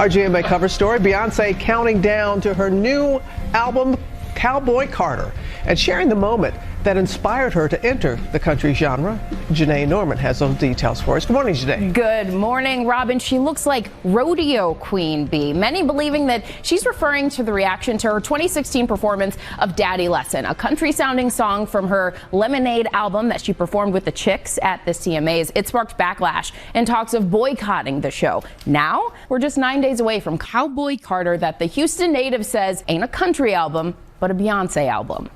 Our GMA cover story, Beyonce counting down to her new album, Cowboy Carter, and sharing the moment that inspired her to enter the country genre. Janae Norman has those details for us. Good morning, Janae. Good morning, Robin. She looks like rodeo queen bee. Many believing that she's referring to the reaction to her 2016 performance of Daddy Lesson, a country-sounding song from her Lemonade album that she performed with the Chicks at the CMAs. It sparked backlash and talks of boycotting the show. Now, we're just 9 days away from Cowboy Carter, that the Houston native says ain't a country album, but a Beyonce album.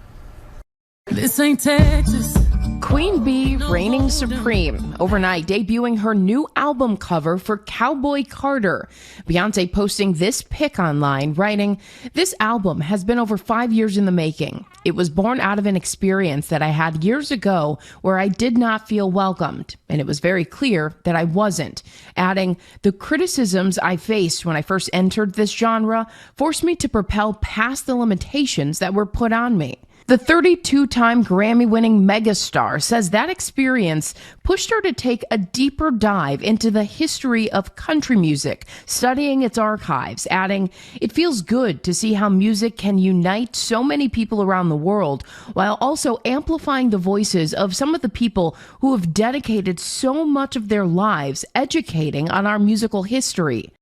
This ain't Texas. Queen Bee reigning supreme, overnight debuting her new album cover for Cowboy Carter. Beyonce posting this pic online, writing, "This album has been over 5 years in the making. It was born out of an experience that I had years ago where I did not feel welcomed, and it was very clear that I wasn't." Adding, "The criticisms I faced when I first entered this genre forced me to propel past the limitations that were put on me." The 32-time Grammy-winning megastar says that experience pushed her to take a deeper dive into the history of country music, studying its archives, adding, "It feels good to see how music can unite so many people around the world while also amplifying the voices of some of the people who have dedicated so much of their lives educating on our musical history."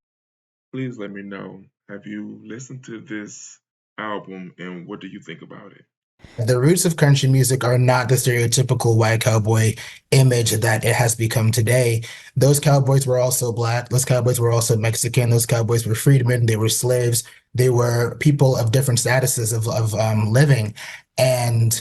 Please let me know, have you listened to this album and what do you think about it? The roots of country music are not the stereotypical white cowboy image that it has become today. Those cowboys were also Black. Those cowboys were also Mexican. Those cowboys were freedmen. They were slaves. They were people of different statuses of living. And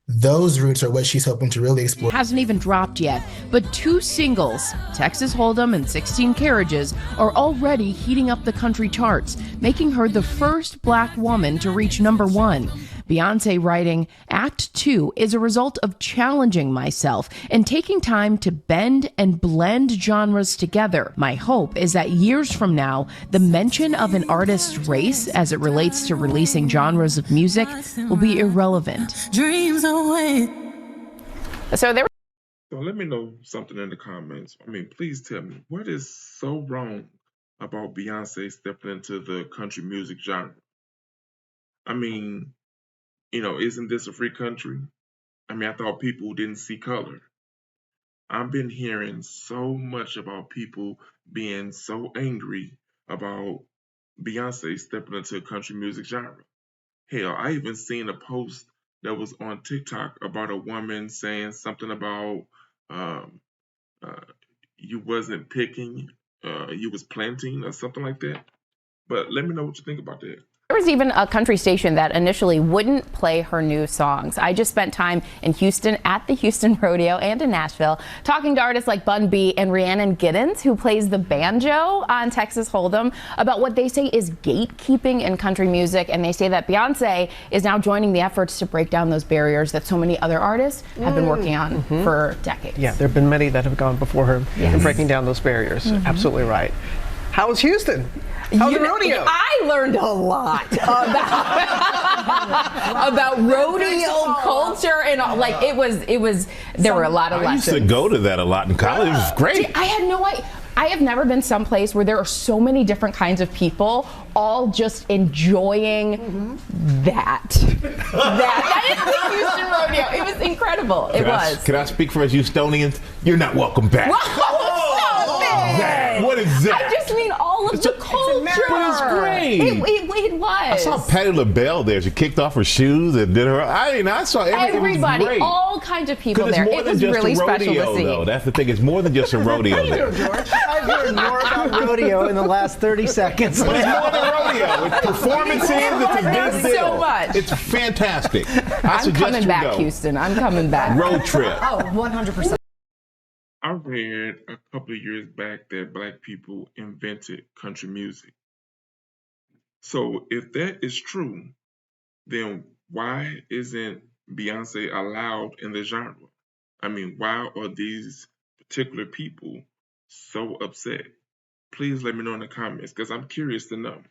those roots are what she's hoping to really explore. Hasn't even dropped yet, but 2 singles, Texas Hold'em and 16 Carriages, are already heating up the country charts, making her the first Black woman to reach #1. Beyonce writing, "Act 2 is a result of challenging myself and taking time to bend and blend genres together. My hope is that years from now, the mention of an artist's race as it relates to releasing genres of music will be irrelevant." Dreams away. So there. So let me know something in the comments. Please tell me, what is so wrong about Beyonce stepping into the country music genre? Isn't this a free country? I thought people didn't see color. I've been hearing so much about people being so angry about Beyonce stepping into a country music genre. Hell, I even seen a post that was on TikTok about a woman saying something about you wasn't picking, you was planting or something like that. But let me know what you think about that. There was even a country station that initially wouldn't play her new songs. I just spent time in Houston at the Houston Rodeo and in Nashville talking to artists like Bun B and Rhiannon Giddens, who plays the banjo on Texas Hold'em, about what they say is gatekeeping in country music. And they say that Beyonce is now joining the efforts to break down those barriers that so many other artists have been working on for decades. Yeah, there have been many that have gone before her in breaking down those barriers. Absolutely right. How was Houston? How's the rodeo? I learned a lot about rodeo culture and it was there were a lot of lessons. I used to go to that a lot in college. It was great. See, I had no idea. I have never been someplace where there are so many different kinds of people all just enjoying that. That is the Houston Rodeo. It was incredible. Can I speak for us Houstonians? You're not welcome back. What is that? I just mean all of the culture. But it's great. It was. I saw Patti LaBelle there. She kicked off her shoes and did her. I saw everybody, it was great. all kinds of people there. It was really special to see. Though. That's the thing. It's more than just a rodeo there. George? I've heard more about rodeo in the last 30 seconds. But it's more than rodeo. It's performances. It's a big deal. So much. It's fantastic. I'm coming back, Houston. I'm coming back. Road trip. Oh, 100%. I read a couple of years back that Black people invented country music. So if that is true, then why isn't Beyonce allowed in the genre? Why are these particular people so upset? Please let me know in the comments because I'm curious to know.